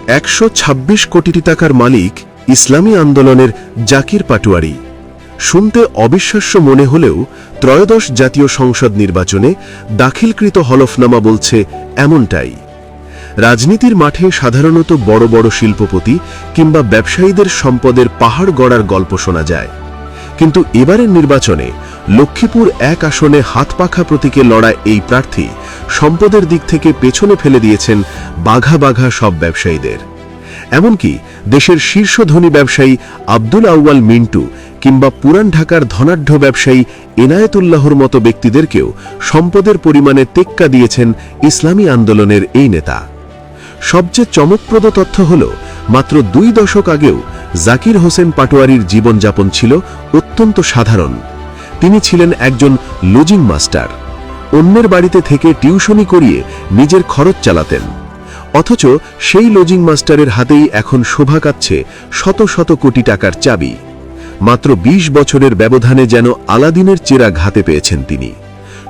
126 কোটি টাকার মালিক ইসলামী আন্দোলনের জাকির পাটোয়ারি। শুনতে অবিশ্বাস্য মনে হলেও ত্রয়োদশ জাতীয় সংসদ নির্বাচনে দাখিলকৃত হলফনামা বলছে এমনটাই। রাজনীতির মাঠে সাধারণত বড় বড় শিল্পপতি কিংবা ব্যবসায়ীদের সম্পদের পাহাড় গড়ার গল্প শোনা যায়, কিন্তু এবারের নির্বাচনে লক্ষ্মীপুর 1 আসনে হাতপাখা প্রতীকে লড়া এই প্রার্থী সম্পদের দিক থেকে পেছনে ফেলে দিয়েছেন বাঘা বাঘা সব ব্যবসায়ীদের। এমনকি দেশের শীর্ষ ধনী ব্যবসায়ী আব্দুল আউয়াল মিন্টু কিংবা পুরান ঢাকার ধনাঢ্য ব্যবসায়ী এনায়েতুল্লাহর মতো ব্যক্তিদেরকেও সম্পদের পরিমাণে টেক্কা দিয়েছেন ইসলামী আন্দোলনের এই নেতা। সবচেয়ে চমকপ্রদ তথ্য হল, মাত্র 2 দশক আগেও জাকির হোসেন পাটোয়ারির জীবনযাপন ছিল অত্যন্ত সাধারণ। তিনি ছিলেন একজন লজিং মাস্টার, অন্যের বাড়িতে থেকে টিউশনি করিয়ে নিজের খরচ চালাতেন। অথচ সেই লজিং মাস্টারের হাতেই এখন শোভা কাচ্ছে শত শত কোটি টাকার চাবি। মাত্র 20 বছরের ব্যবধানে যেন আলাদিনের চেরাগ হাতে পেয়েছেন তিনি।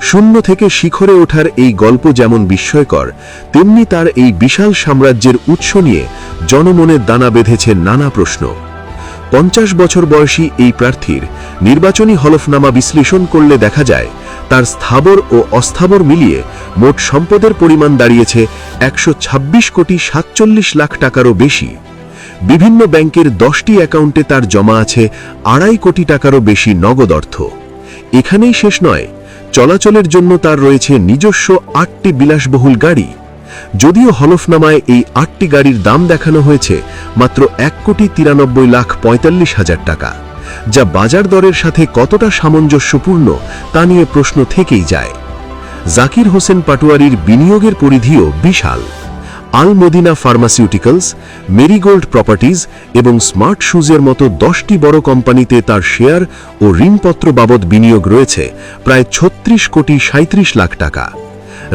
শূন্য থেকে শিখরে ওঠার এই গল্প যেমন বিস্ময়কর, তেমনি তার এই বিশাল সাম্রাজ্যের উৎস নিয়ে জনমনে দানা বেঁধেছে নানা প্রশ্ন। 50 বছর বয়সী এই প্রার্থীর নির্বাচনী হলফনামা বিশ্লেষণ করলে দেখা যায়, তার স্থাবর ও অস্থাবর মিলিয়ে মোট সম্পদের পরিমাণ দাঁড়িয়েছে 126 কোটি 47 লাখ টাকারও বেশি। বিভিন্ন ব্যাংকের 10টি অ্যাকাউন্টে তার জমা আছে 2.5 কোটি টাকারও বেশি নগদ অর্থ। এখানেই শেষ নয়, চলাচলের জন্য তার রয়েছে নিজস্ব 8টি বিলাসবহুল গাড়ি। যদিও হলফনামায় এই 8টি গাড়ির দাম দেখানো হয়েছে মাত্র 1,93,45,000 টাকা, যা বাজার দরের সাথে কতটা সামঞ্জস্যপূর্ণ তা নিয়ে প্রশ্ন থেকেই যায়। জাকির হোসেন পাটোয়ারির বিনিয়োগের পরিধিও বিশাল। আল মদিনা ফার্মাসিউটিক্যালস, মেরিগোল্ড প্রপার্টিজ এবং স্মার্ট শুজের মতো 10টি বড় কোম্পানিতে তার শেয়ার ও ঋণপত্র বাবদ বিনিয়োগ রয়েছে প্রায় 36 কোটি 37 লাখ টাকা।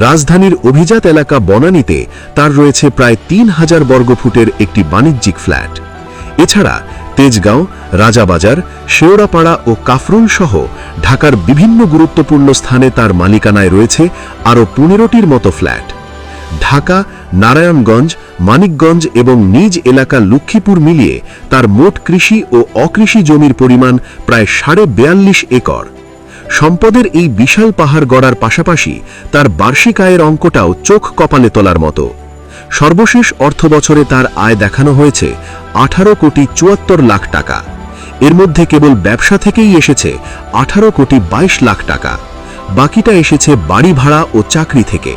রাজধানীর অভিজাত এলাকা বনানীতে তার রয়েছে প্রায় 3000 বর্গফুটের একটি বাণিজ্যিক ফ্ল্যাট। এছাড়া তেজগাঁও, রাজাবাজার, শেওড়াপাড়া ও কাফরুল সহ ঢাকার বিভিন্ন গুরুত্বপূর্ণ স্থানে তার মালিকানায় রয়েছে আরও 15টির মতো ফ্ল্যাট। ঢাকা, নারায়ণগঞ্জ, মানিকগঞ্জ এবং নিজ এলাকা লক্ষ্মীপুর মিলিয়ে তার মোট কৃষি ও অকৃষি জমির পরিমাণ প্রায় 42.5 একর। সম্পদের এই বিশাল পাহাড় গড়ার পাশাপাশি তার বার্ষিক আয়ের অঙ্কটাও চোখ কপালে তোলার মতো। সর্বশেষ অর্থবছরে তার আয় দেখানো হয়েছে 18 কোটি 74 লাখ টাকা। এর মধ্যে কেবল ব্যবসা থেকেই এসেছে 18 কোটি 22 লাখ টাকা, বাকিটা এসেছে বাড়ি ভাড়া ও চাকরি থেকে।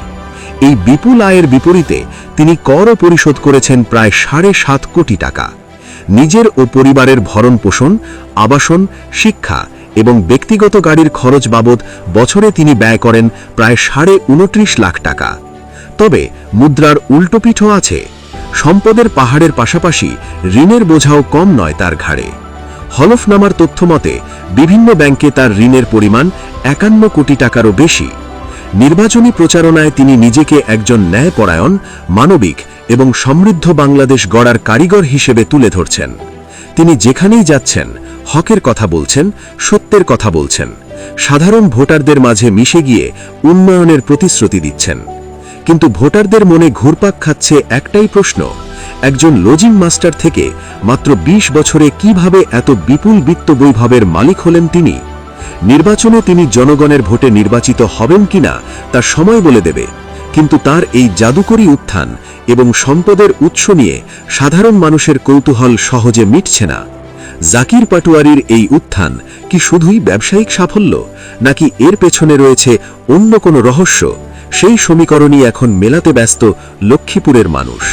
এই বিপুল আয়ের বিপরীতে তিনি করও পরিশোধ করেছেন প্রায় 7.5 কোটি টাকা। নিজের ও পরিবারের ভরণ পোষণ, আবাসন, শিক্ষা এবং ব্যক্তিগত গাড়ির খরচ বাবদ বছরে তিনি ব্যয় করেন প্রায় 29.5 লাখ টাকা। তবে মুদ্রার উল্টোপিঠও আছে। সম্পদের পাহাড়ের পাশাপাশি ঋণের বোঝাও কম নয় তার ঘাড়ে। হলফনামার তথ্য মতে বিভিন্ন ব্যাংকে তার ঋণের পরিমাণ 51 কোটি টাকারও বেশি। নির্বাচনী প্রচারণায় তিনি নিজেকে একজন ন্যায়পরায়ণ, মানবিক এবং সমৃদ্ধ বাংলাদেশ গড়ার কারিগর হিসেবে তুলে ধরছেন। তিনি যেখানেই যাচ্ছেন হকের কথা বলছেন, সত্যের কথা বলছেন, সাধারণ ভোটারদের মাঝে মিশে গিয়ে উন্নয়নের প্রতিশ্রুতি দিচ্ছেন। কিন্তু ভোটারদের মনে ঘুরপাক খাচ্ছে একটাই প্রশ্ন, একজন লজিং মাস্টার থেকে মাত্র 20 বছরে কিভাবে এত বিপুল বিত্ত বৈভবের মালিক হলেন তিনি? নির্বাচনে তিনি জনগণের ভোটে নির্বাচিত হবেন কিনা তা সময় বলে দেবে, কিন্তু তার এই জাদুকরী উত্থান এবং সম্পদের উৎস নিয়ে সাধারণ মানুষের কৌতূহল সহজে মিটছে না। জাকির পাটোয়ারির এই উত্থান কি শুধুই ব্যবসায়িক সাফল্য, নাকি এর পেছনে রয়েছে অন্য কোনো রহস্য? সেই সমীকরণই এখন মেলাতে ব্যস্ত লক্ষ্মীপুরের মানুষ।